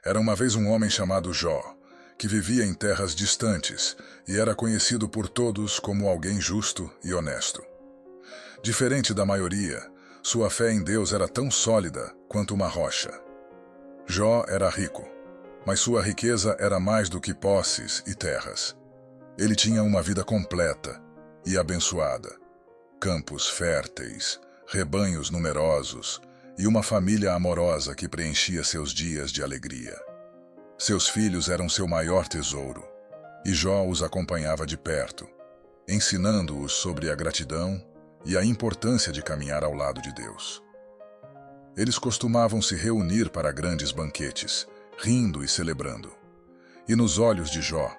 Era uma vez um homem chamado Jó, que vivia em terras distantes e era conhecido por todos como alguém justo e honesto. Diferente da maioria, sua fé em Deus era tão sólida quanto uma rocha. Jó era rico, mas sua riqueza era mais do que posses e terras. Ele tinha uma vida completa e abençoada, campos férteis, rebanhos numerosos e uma família amorosa que preenchia seus dias de alegria. Seus filhos eram seu maior tesouro, e Jó os acompanhava de perto, ensinando-os sobre a gratidão e a importância de caminhar ao lado de Deus. Eles costumavam se reunir para grandes banquetes, rindo e celebrando. E nos olhos de Jó,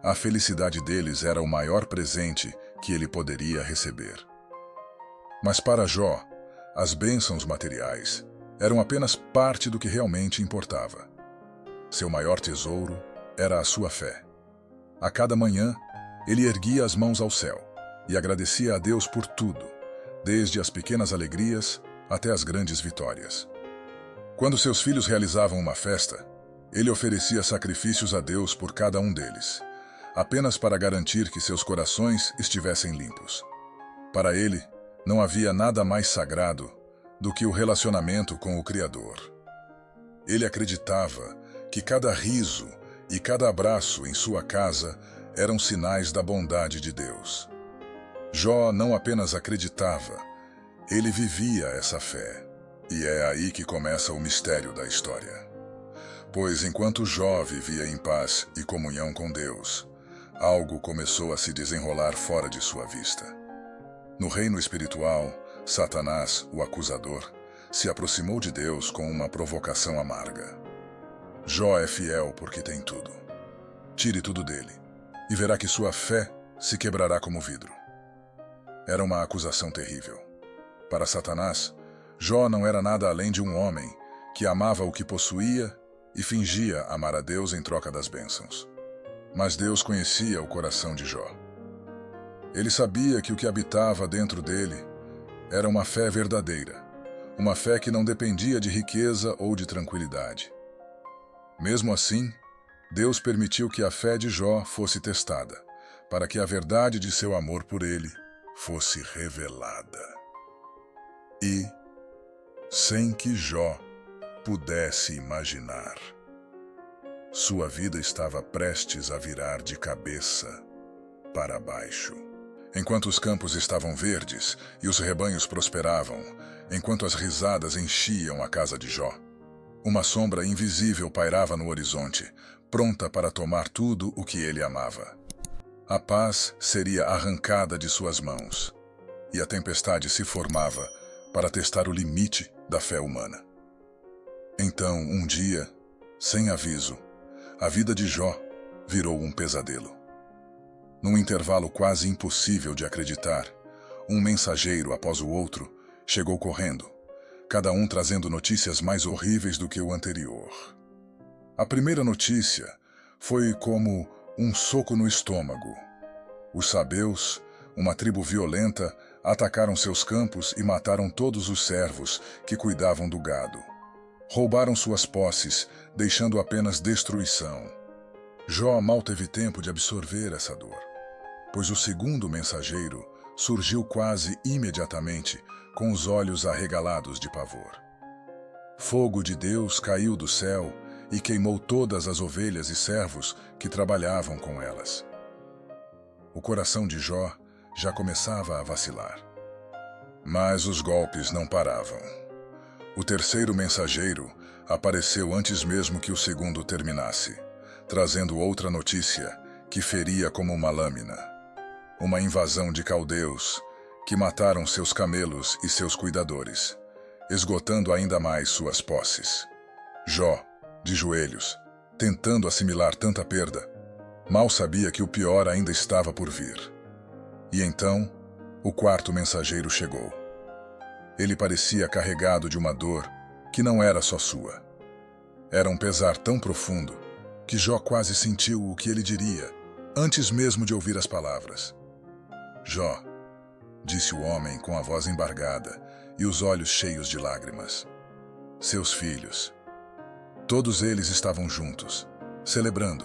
a felicidade deles era o maior presente que ele poderia receber. Mas para Jó, as bênçãos materiais eram apenas parte do que realmente importava. Seu maior tesouro era a sua fé. A cada manhã, ele erguia as mãos ao céu e agradecia a Deus por tudo, desde as pequenas alegrias até as grandes vitórias. Quando seus filhos realizavam uma festa, ele oferecia sacrifícios a Deus por cada um deles, apenas para garantir que seus corações estivessem limpos. Para ele, não havia nada mais sagrado do que o relacionamento com o Criador. Ele acreditava que cada riso e cada abraço em sua casa eram sinais da bondade de Deus. Jó não apenas acreditava, ele vivia essa fé. E é aí que começa o mistério da história. Pois enquanto Jó vivia em paz e comunhão com Deus, algo começou a se desenrolar fora de sua vista. No reino espiritual, Satanás, o acusador, se aproximou de Deus com uma provocação amarga. Jó é fiel porque tem tudo. Tire tudo dele, e verá que sua fé se quebrará como vidro. Era uma acusação terrível. Para Satanás, Jó não era nada além de um homem que amava o que possuía e fingia amar a Deus em troca das bênçãos. Mas Deus conhecia o coração de Jó. Ele sabia que o que habitava dentro dele era uma fé verdadeira, uma fé que não dependia de riqueza ou de tranquilidade. Mesmo assim, Deus permitiu que a fé de Jó fosse testada, para que a verdade de seu amor por ele fosse revelada. E, sem que Jó pudesse imaginar, sua vida estava prestes a virar de cabeça para baixo. Enquanto os campos estavam verdes e os rebanhos prosperavam, enquanto as risadas enchiam a casa de Jó, uma sombra invisível pairava no horizonte, pronta para tomar tudo o que ele amava. A paz seria arrancada de suas mãos, e a tempestade se formava para testar o limite da fé humana. Então, um dia, sem aviso, a vida de Jó virou um pesadelo. Num intervalo quase impossível de acreditar, um mensageiro após o outro chegou correndo, cada um trazendo notícias mais horríveis do que o anterior. A primeira notícia foi como um soco no estômago. Os sabeus, uma tribo violenta, atacaram seus campos e mataram todos os servos que cuidavam do gado. Roubaram suas posses, deixando apenas destruição. Jó mal teve tempo de absorver essa dor, pois o segundo mensageiro surgiu quase imediatamente, com os olhos arregalados de pavor. Fogo de Deus caiu do céu e queimou todas as ovelhas e servos que trabalhavam com elas. O coração de Jó já começava a vacilar. Mas os golpes não paravam. O terceiro mensageiro apareceu antes mesmo que o segundo terminasse, trazendo outra notícia que feria como uma lâmina. Uma invasão de caldeus que mataram seus camelos e seus cuidadores, esgotando ainda mais suas posses. Jó, de joelhos, tentando assimilar tanta perda, mal sabia que o pior ainda estava por vir. E então, o quarto mensageiro chegou. Ele parecia carregado de uma dor que não era só sua. Era um pesar tão profundo que Jó quase sentiu o que ele diria, antes mesmo de ouvir as palavras. Jó, disse o homem com a voz embargada e os olhos cheios de lágrimas. Seus filhos. Todos eles estavam juntos, celebrando,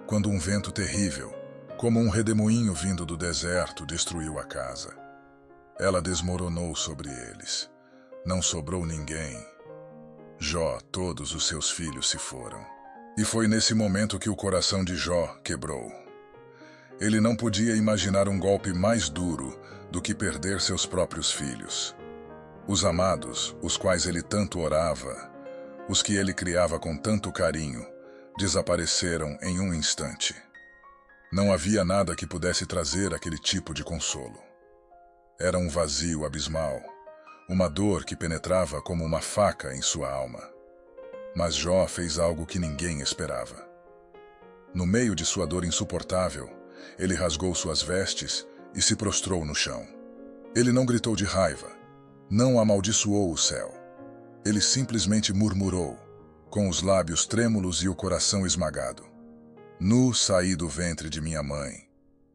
quando um vento terrível, como um redemoinho vindo do deserto, destruiu a casa. Ela desmoronou sobre eles. Não sobrou ninguém. Jó, todos os seus filhos se foram. E foi nesse momento que o coração de Jó quebrou. Ele não podia imaginar um golpe mais duro do que perder seus próprios filhos. Os amados, os quais ele tanto orava, os que ele criava com tanto carinho, desapareceram em um instante. Não havia nada que pudesse trazer aquele tipo de consolo. Era um vazio abismal, uma dor que penetrava como uma faca em sua alma. Mas Jó fez algo que ninguém esperava. No meio de sua dor insuportável, ele rasgou suas vestes e se prostrou no chão. Ele não gritou de raiva, não amaldiçoou o céu. Ele simplesmente murmurou, com os lábios trêmulos e o coração esmagado: Nu saí do ventre de minha mãe,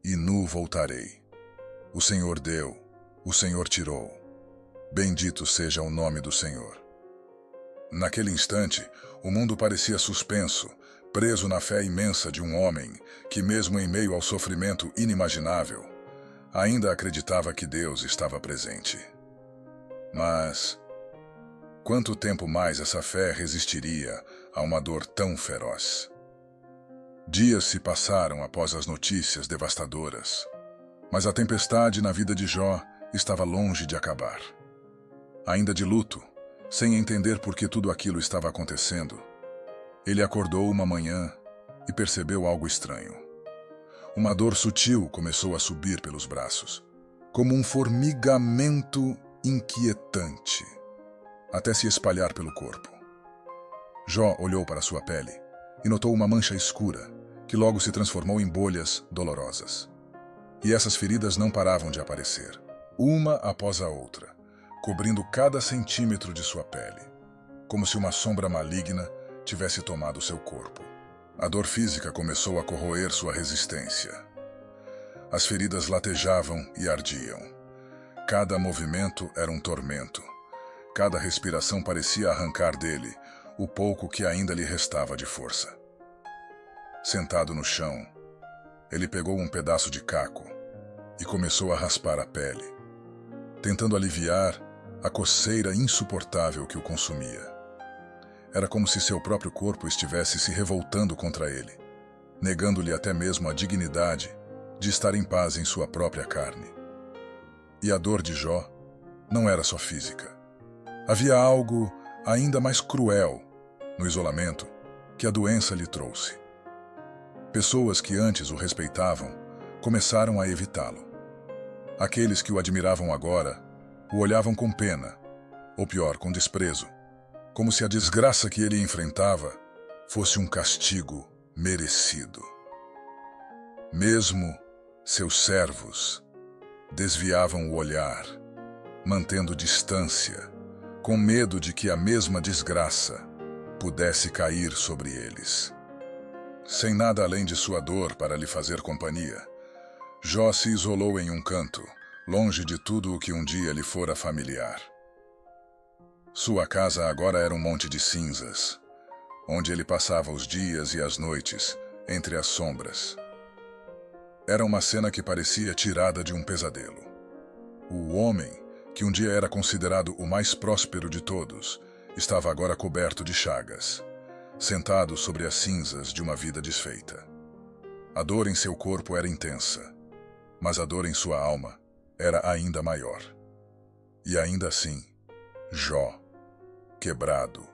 e nu voltarei. O Senhor deu, o Senhor tirou. Bendito seja o nome do Senhor. Naquele instante, o mundo parecia suspenso, preso na fé imensa de um homem que, mesmo em meio ao sofrimento inimaginável, ainda acreditava que Deus estava presente. Mas quanto tempo mais essa fé resistiria a uma dor tão feroz? Dias se passaram após as notícias devastadoras, mas a tempestade na vida de Jó estava longe de acabar. Ainda de luto, sem entender por que tudo aquilo estava acontecendo, ele acordou uma manhã e percebeu algo estranho. Uma dor sutil começou a subir pelos braços, como um formigamento inquietante, até se espalhar pelo corpo. Jó olhou para sua pele e notou uma mancha escura, que logo se transformou em bolhas dolorosas. E essas feridas não paravam de aparecer, uma após a outra, cobrindo cada centímetro de sua pele, como se uma sombra maligna tivesse tomado seu corpo. A dor física começou a corroer sua resistência. As feridas latejavam e ardiam. Cada movimento era um tormento. Cada respiração parecia arrancar dele o pouco que ainda lhe restava de força. Sentado no chão, ele pegou um pedaço de caco e começou a raspar a pele, tentando aliviar a coceira insuportável que o consumia. Era como se seu próprio corpo estivesse se revoltando contra ele, negando-lhe até mesmo a dignidade de estar em paz em sua própria carne. E a dor de Jó não era só física. Havia algo ainda mais cruel no isolamento que a doença lhe trouxe. Pessoas que antes o respeitavam começaram a evitá-lo. Aqueles que o admiravam agora o olhavam com pena, ou pior, com desprezo, como se a desgraça que ele enfrentava fosse um castigo merecido. Mesmo seus servos desviavam o olhar, mantendo distância, com medo de que a mesma desgraça pudesse cair sobre eles. Sem nada além de sua dor para lhe fazer companhia, Jó se isolou em um canto, longe de tudo o que um dia lhe fora familiar. Sua casa agora era um monte de cinzas, onde ele passava os dias e as noites entre as sombras. Era uma cena que parecia tirada de um pesadelo. O homem, que um dia era considerado o mais próspero de todos, estava agora coberto de chagas, sentado sobre as cinzas de uma vida desfeita. A dor em seu corpo era intensa, mas a dor em sua alma era ainda maior. E ainda assim, Jó, quebrado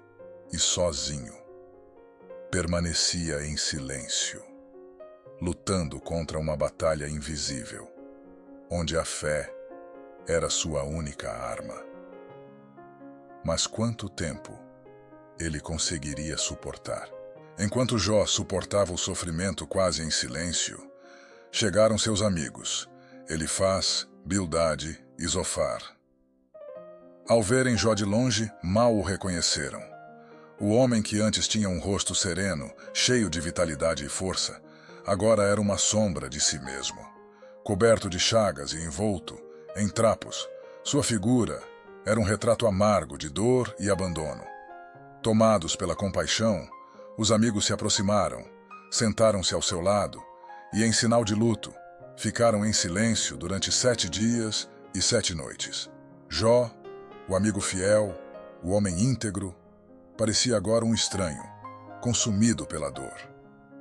e sozinho, permanecia em silêncio, lutando contra uma batalha invisível, onde a fé era sua única arma. Mas quanto tempo ele conseguiria suportar? Enquanto Jó suportava o sofrimento quase em silêncio, chegaram seus amigos, Elifaz, Bildade e Zofar. Ao verem Jó de longe, mal o reconheceram. O homem que antes tinha um rosto sereno, cheio de vitalidade e força, agora era uma sombra de si mesmo. Coberto de chagas e envolto em trapos, sua figura era um retrato amargo de dor e abandono. Tomados pela compaixão, os amigos se aproximaram, sentaram-se ao seu lado e, em sinal de luto, ficaram em silêncio durante 7 dias e 7 noites. Jó, o amigo fiel, o homem íntegro, parecia agora um estranho, consumido pela dor.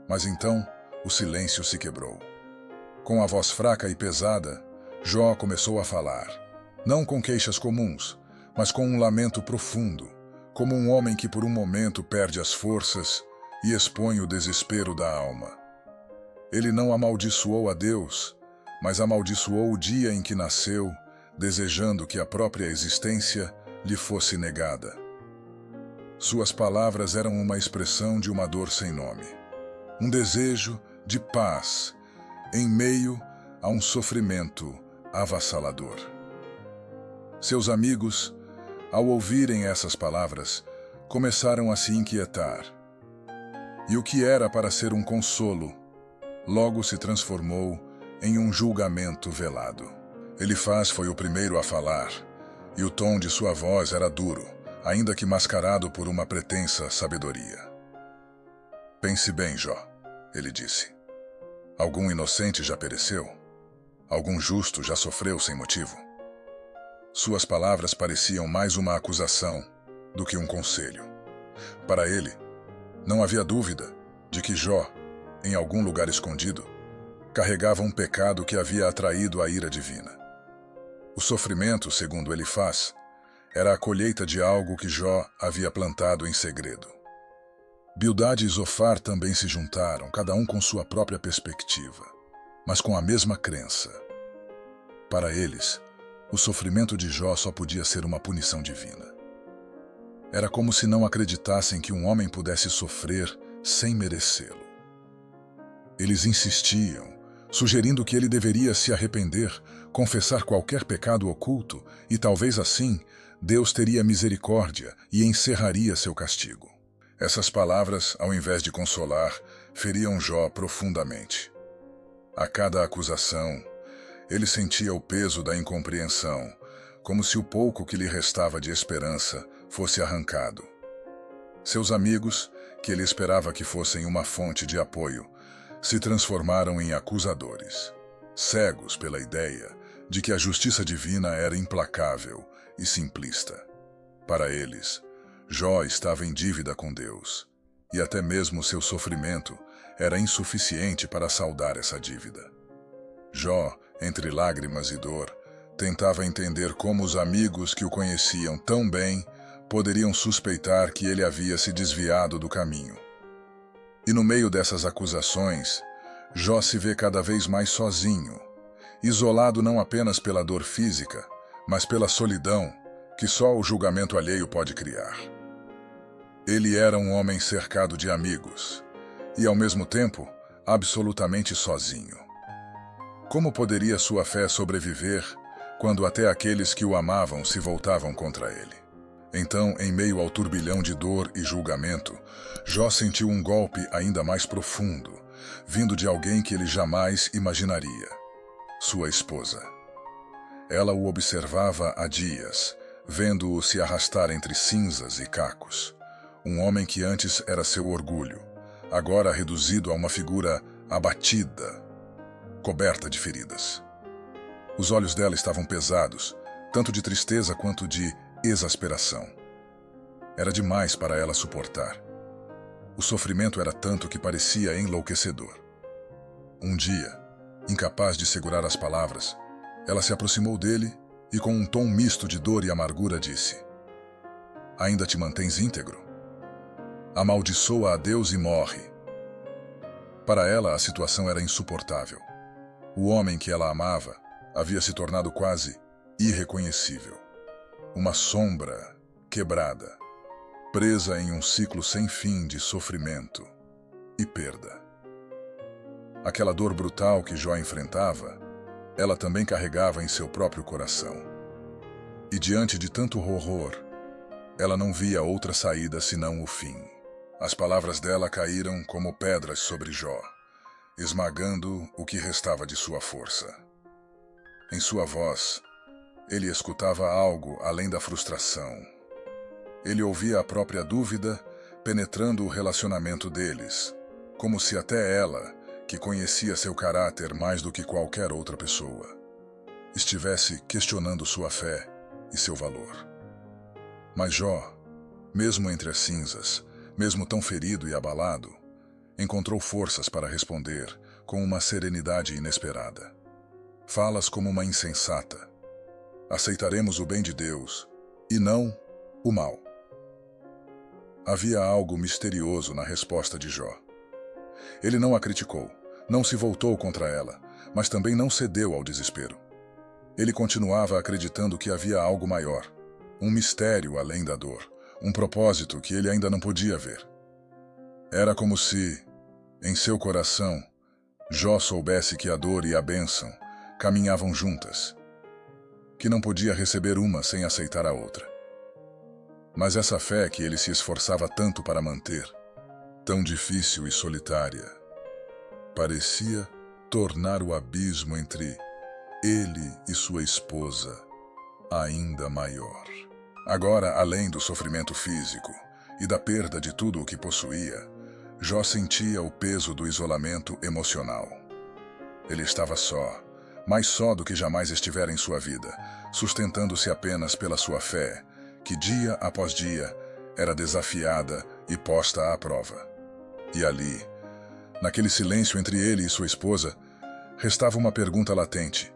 Mas então o silêncio se quebrou. Com a voz fraca e pesada, Jó começou a falar, não com queixas comuns, mas com um lamento profundo, como um homem que por um momento perde as forças e expõe o desespero da alma. Ele não amaldiçoou a Deus, mas amaldiçoou o dia em que nasceu, desejando que a própria existência lhe fosse negada. Suas palavras eram uma expressão de uma dor sem nome, um desejo de paz em meio a um sofrimento avassalador. Seus amigos, ao ouvirem essas palavras, começaram a se inquietar. E o que era para ser um consolo, logo se transformou em um julgamento velado. Elifaz foi o primeiro a falar, e o tom de sua voz era duro, ainda que mascarado por uma pretensa sabedoria. Pense bem, Jó, ele disse. Algum inocente já pereceu? Algum justo já sofreu sem motivo? Suas palavras pareciam mais uma acusação do que um conselho. Para ele, não havia dúvida de que Jó, em algum lugar escondido, carregava um pecado que havia atraído a ira divina. O sofrimento, segundo Elifaz, era a colheita de algo que Jó havia plantado em segredo. Bildade e Zofar também se juntaram, cada um com sua própria perspectiva, mas com a mesma crença. Para eles, o sofrimento de Jó só podia ser uma punição divina. Era como se não acreditassem que um homem pudesse sofrer sem merecê-lo. Eles insistiam, sugerindo que ele deveria se arrepender, confessar qualquer pecado oculto e talvez assim Deus teria misericórdia e encerraria seu castigo. Essas palavras, ao invés de consolar, feriam Jó profundamente. A cada acusação, ele sentia o peso da incompreensão, como se o pouco que lhe restava de esperança fosse arrancado. Seus amigos, que ele esperava que fossem uma fonte de apoio, se transformaram em acusadores, cegos pela ideia de que a justiça divina era implacável e simplista. Para eles, Jó estava em dívida com Deus, e até mesmo seu sofrimento era insuficiente para saldar essa dívida. Jó, entre lágrimas e dor, tentava entender como os amigos que o conheciam tão bem poderiam suspeitar que ele havia se desviado do caminho. E no meio dessas acusações, Jó se vê cada vez mais sozinho, isolado não apenas pela dor física, mas pela solidão que só o julgamento alheio pode criar. Ele era um homem cercado de amigos e, ao mesmo tempo, absolutamente sozinho. Como poderia sua fé sobreviver quando até aqueles que o amavam se voltavam contra ele? Então, em meio ao turbilhão de dor e julgamento, Jó sentiu um golpe ainda mais profundo, vindo de alguém que ele jamais imaginaria: sua esposa. Ela o observava há dias, vendo-o se arrastar entre cinzas e cacos. Um homem que antes era seu orgulho, agora reduzido a uma figura abatida, coberta de feridas. Os olhos dela estavam pesados, tanto de tristeza quanto de exasperação. Era demais para ela suportar. O sofrimento era tanto que parecia enlouquecedor. Um dia, incapaz de segurar as palavras, ela se aproximou dele e, com um tom misto de dor e amargura, disse: Ainda te mantens íntegro? Amaldiçoa a Deus e morre. Para ela, a situação era insuportável. O homem que ela amava havia se tornado quase irreconhecível. Uma sombra quebrada, presa em um ciclo sem fim de sofrimento e perda. Aquela dor brutal que Jó enfrentava, ela também carregava em seu próprio coração. E diante de tanto horror, ela não via outra saída senão o fim. As palavras dela caíram como pedras sobre Jó, esmagando o que restava de sua força. Em sua voz, ele escutava algo além da frustração. Ele ouvia a própria dúvida penetrando o relacionamento deles, como se até ela, que conhecia seu caráter mais do que qualquer outra pessoa, estivesse questionando sua fé e seu valor. Mas Jó, mesmo entre as cinzas, mesmo tão ferido e abalado, encontrou forças para responder com uma serenidade inesperada. Falas como uma insensata. Aceitaremos o bem de Deus e não o mal. Havia algo misterioso na resposta de Jó. Ele não a criticou, não se voltou contra ela, mas também não cedeu ao desespero. Ele continuava acreditando que havia algo maior, um mistério além da dor, um propósito que ele ainda não podia ver. Era como se, em seu coração, Jó soubesse que a dor e a bênção caminhavam juntas, que não podia receber uma sem aceitar a outra. Mas essa fé que ele se esforçava tanto para manter, tão difícil e solitária, parecia tornar o abismo entre ele e sua esposa ainda maior. Agora, além do sofrimento físico e da perda de tudo o que possuía, Jó sentia o peso do isolamento emocional. Ele estava só, mais só do que jamais estivera em sua vida, sustentando-se apenas pela sua fé, que dia após dia era desafiada e posta à prova. E ali, naquele silêncio entre ele e sua esposa, restava uma pergunta latente.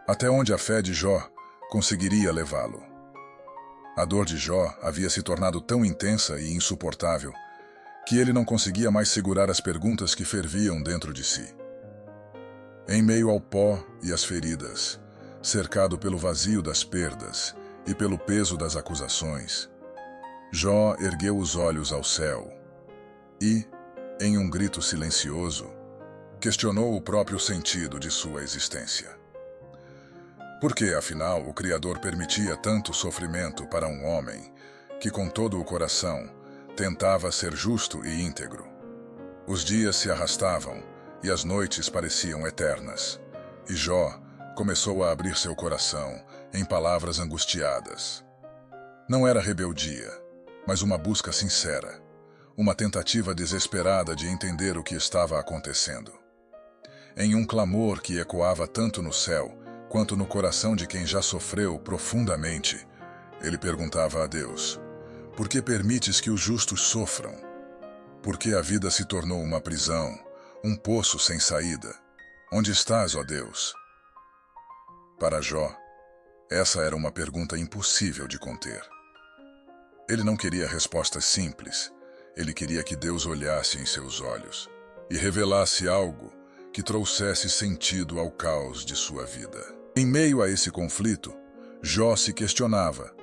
Até onde a fé de Jó conseguiria levá-lo? A dor de Jó havia se tornado tão intensa e insuportável que ele não conseguia mais segurar as perguntas que ferviam dentro de si. Em meio ao pó e às feridas, cercado pelo vazio das perdas e pelo peso das acusações, Jó ergueu os olhos ao céu e, em um grito silencioso, questionou o próprio sentido de sua existência. Por que, afinal, o Criador permitia tanto sofrimento para um homem que, com todo o coração, tentava ser justo e íntegro? Os dias se arrastavam e as noites pareciam eternas, e Jó começou a abrir seu coração em palavras angustiadas. Não era rebeldia, mas uma busca sincera, uma tentativa desesperada de entender o que estava acontecendo. Em um clamor que ecoava tanto no céu quanto no coração de quem já sofreu profundamente, ele perguntava a Deus: por que permites que os justos sofram? Por que a vida se tornou uma prisão, um poço sem saída? Onde estás, ó Deus? Para Jó, essa era uma pergunta impossível de conter. Ele não queria respostas simples, ele queria que Deus olhasse em seus olhos e revelasse algo que trouxesse sentido ao caos de sua vida. Em meio a esse conflito, Jó se questionava: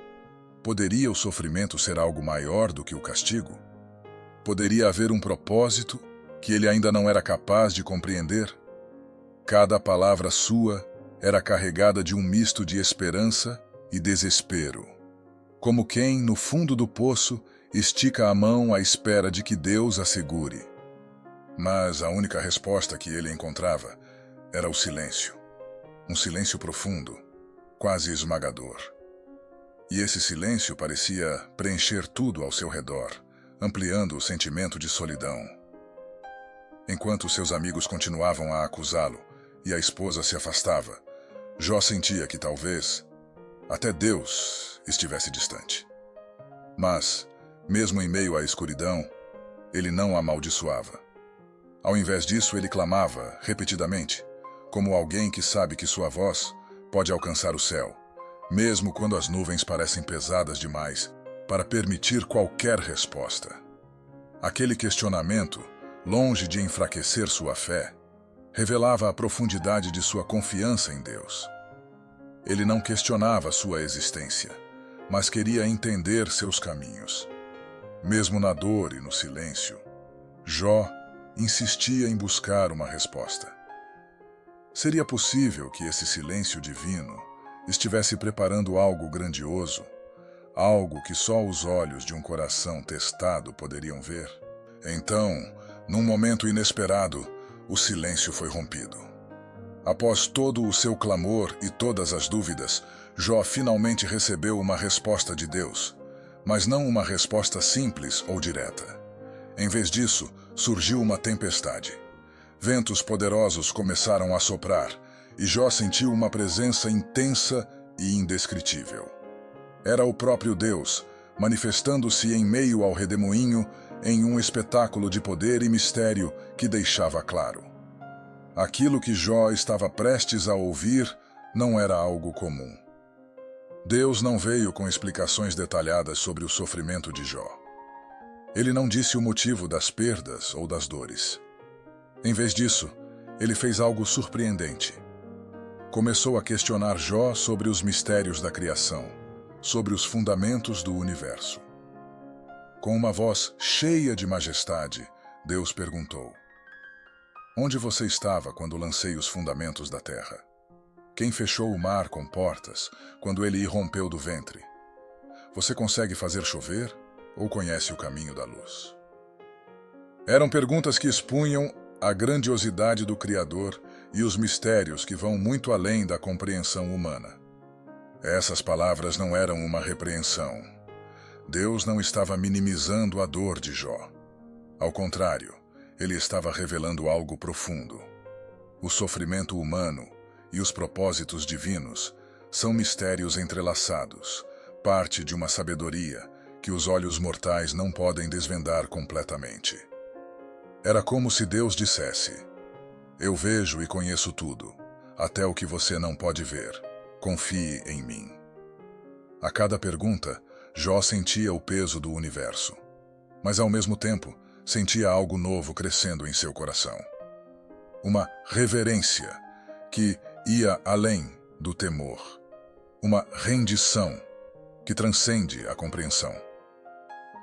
poderia o sofrimento ser algo maior do que o castigo? Poderia haver um propósito que ele ainda não era capaz de compreender? Cada palavra sua era carregada de um misto de esperança e desespero, como quem, no fundo do poço, estica a mão à espera de que Deus a segure. Mas a única resposta que ele encontrava era o silêncio. Um silêncio profundo, quase esmagador. E esse silêncio parecia preencher tudo ao seu redor, ampliando o sentimento de solidão. Enquanto seus amigos continuavam a acusá-lo e a esposa se afastava, Jó sentia que talvez até Deus estivesse distante. Mas, mesmo em meio à escuridão, ele não a amaldiçoava. Ao invés disso, ele clamava, repetidamente, como alguém que sabe que sua voz pode alcançar o céu, mesmo quando as nuvens parecem pesadas demais para permitir qualquer resposta. Aquele questionamento, longe de enfraquecer sua fé, revelava a profundidade de sua confiança em Deus. Ele não questionava sua existência, mas queria entender seus caminhos. Mesmo na dor e no silêncio, Jó insistia em buscar uma resposta. Seria possível que esse silêncio divino estivesse preparando algo grandioso, algo que só os olhos de um coração testado poderiam ver? Então, num momento inesperado, o silêncio foi rompido. Após todo o seu clamor e todas as dúvidas, Jó finalmente recebeu uma resposta de Deus, mas não uma resposta simples ou direta. Em vez disso, surgiu uma tempestade. Ventos poderosos começaram a soprar, e Jó sentiu uma presença intensa e indescritível. Era o próprio Deus, manifestando-se em meio ao redemoinho em um espetáculo de poder e mistério que deixava claro: aquilo que Jó estava prestes a ouvir não era algo comum. Deus não veio com explicações detalhadas sobre o sofrimento de Jó. Ele não disse o motivo das perdas ou das dores. Em vez disso, ele fez algo surpreendente. Começou a questionar Jó sobre os mistérios da criação, sobre os fundamentos do universo. Com uma voz cheia de majestade, Deus perguntou: onde você estava quando lancei os fundamentos da terra? Quem fechou o mar com portas quando ele irrompeu do ventre? Você consegue fazer chover ou conhece o caminho da luz? Eram perguntas que expunham a grandiosidade do Criador e os mistérios que vão muito além da compreensão humana. Essas palavras não eram uma repreensão. Deus não estava minimizando a dor de Jó. Ao contrário, ele estava revelando algo profundo. O sofrimento humano e os propósitos divinos são mistérios entrelaçados, parte de uma sabedoria que os olhos mortais não podem desvendar completamente. Era como se Deus dissesse: eu vejo e conheço tudo, até o que você não pode ver. Confie em mim. A cada pergunta, Jó sentia o peso do universo, mas ao mesmo tempo sentia algo novo crescendo em seu coração. Uma reverência que ia além do temor. Uma rendição que transcende a compreensão.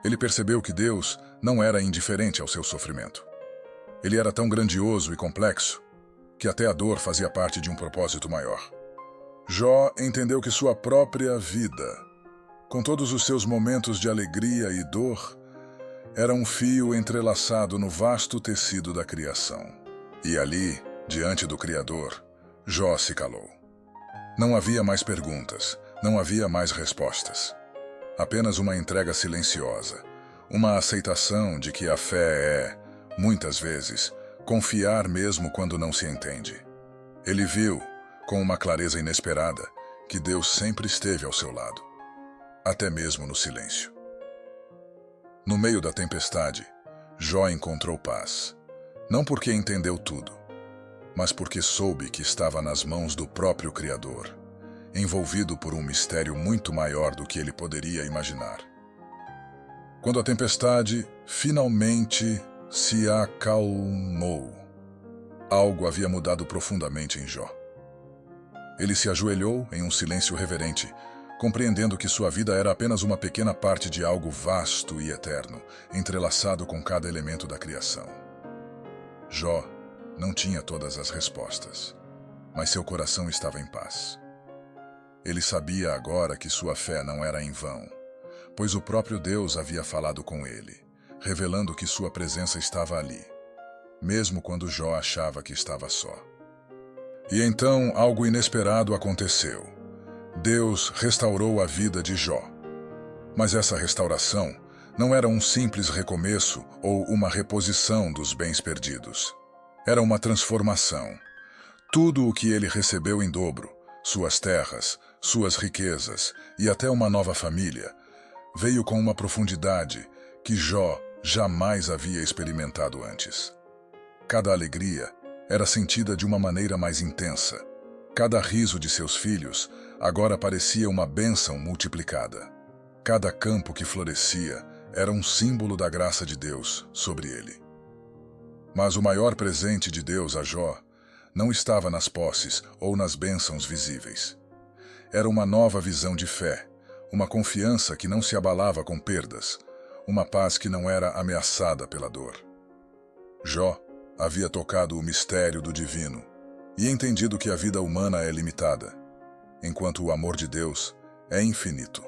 Ele percebeu que Deus não era indiferente ao seu sofrimento. Ele era tão grandioso e complexo que até a dor fazia parte de um propósito maior. Jó entendeu que sua própria vida, com todos os seus momentos de alegria e dor, era um fio entrelaçado no vasto tecido da criação. E ali, diante do Criador, Jó se calou. Não havia mais perguntas, não havia mais respostas. Apenas uma entrega silenciosa, uma aceitação de que a fé é, muitas vezes, confiar mesmo quando não se entende. Ele viu, com uma clareza inesperada, que Deus sempre esteve ao seu lado, até mesmo no silêncio. No meio da tempestade, Jó encontrou paz, não porque entendeu tudo, mas porque soube que estava nas mãos do próprio Criador, envolvido por um mistério muito maior do que ele poderia imaginar. Quando a tempestade finalmente se acalmou, algo havia mudado profundamente em Jó. Ele se ajoelhou em um silêncio reverente, compreendendo que sua vida era apenas uma pequena parte de algo vasto e eterno, entrelaçado com cada elemento da criação. Jó não tinha todas as respostas, mas seu coração estava em paz. Ele sabia agora que sua fé não era em vão, pois o próprio Deus havia falado com ele, revelando que sua presença estava ali, mesmo quando Jó achava que estava só. E então algo inesperado aconteceu. Deus restaurou a vida de Jó. Mas essa restauração não era um simples recomeço ou uma reposição dos bens perdidos. Era uma transformação. Tudo o que ele recebeu em dobro, suas terras, suas riquezas e até uma nova família, veio com uma profundidade que Jó jamais havia experimentado antes. Cada alegria era sentida de uma maneira mais intensa. Cada riso de seus filhos agora parecia uma bênção multiplicada. Cada campo que florescia era um símbolo da graça de Deus sobre ele. Mas o maior presente de Deus a Jó não estava nas posses ou nas bênçãos visíveis. Era uma nova visão de fé, uma confiança que não se abalava com perdas, uma paz que não era ameaçada pela dor. Jó havia tocado o mistério do divino e entendido que a vida humana é limitada, enquanto o amor de Deus é infinito.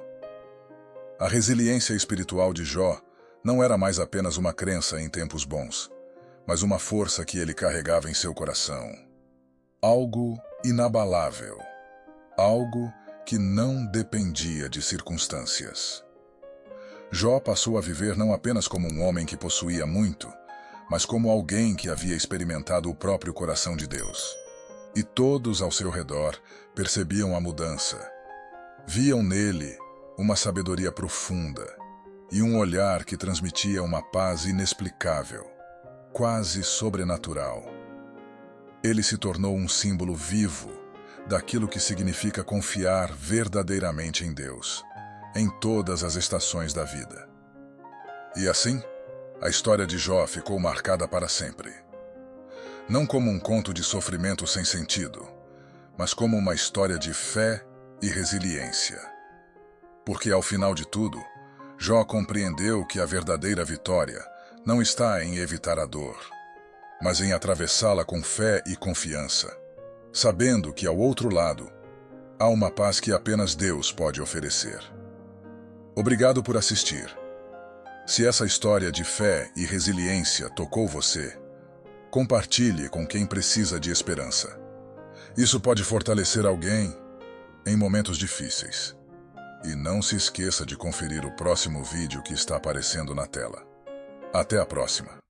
A resiliência espiritual de Jó não era mais apenas uma crença em tempos bons, mas uma força que ele carregava em seu coração. Algo inabalável, algo que não dependia de circunstâncias. Jó passou a viver não apenas como um homem que possuía muito, mas como alguém que havia experimentado o próprio coração de Deus. E todos ao seu redor percebiam a mudança. Viam nele uma sabedoria profunda e um olhar que transmitia uma paz inexplicável, quase sobrenatural. Ele se tornou um símbolo vivo daquilo que significa confiar verdadeiramente em Deus, em todas as estações da vida. E assim, a história de Jó ficou marcada para sempre. Não como um conto de sofrimento sem sentido, mas como uma história de fé e resiliência. Porque, ao final de tudo, Jó compreendeu que a verdadeira vitória não está em evitar a dor, mas em atravessá-la com fé e confiança, sabendo que, ao outro lado, há uma paz que apenas Deus pode oferecer. Obrigado por assistir. Se essa história de fé e resiliência tocou você, compartilhe com quem precisa de esperança. Isso pode fortalecer alguém em momentos difíceis. E não se esqueça de conferir o próximo vídeo que está aparecendo na tela. Até a próxima!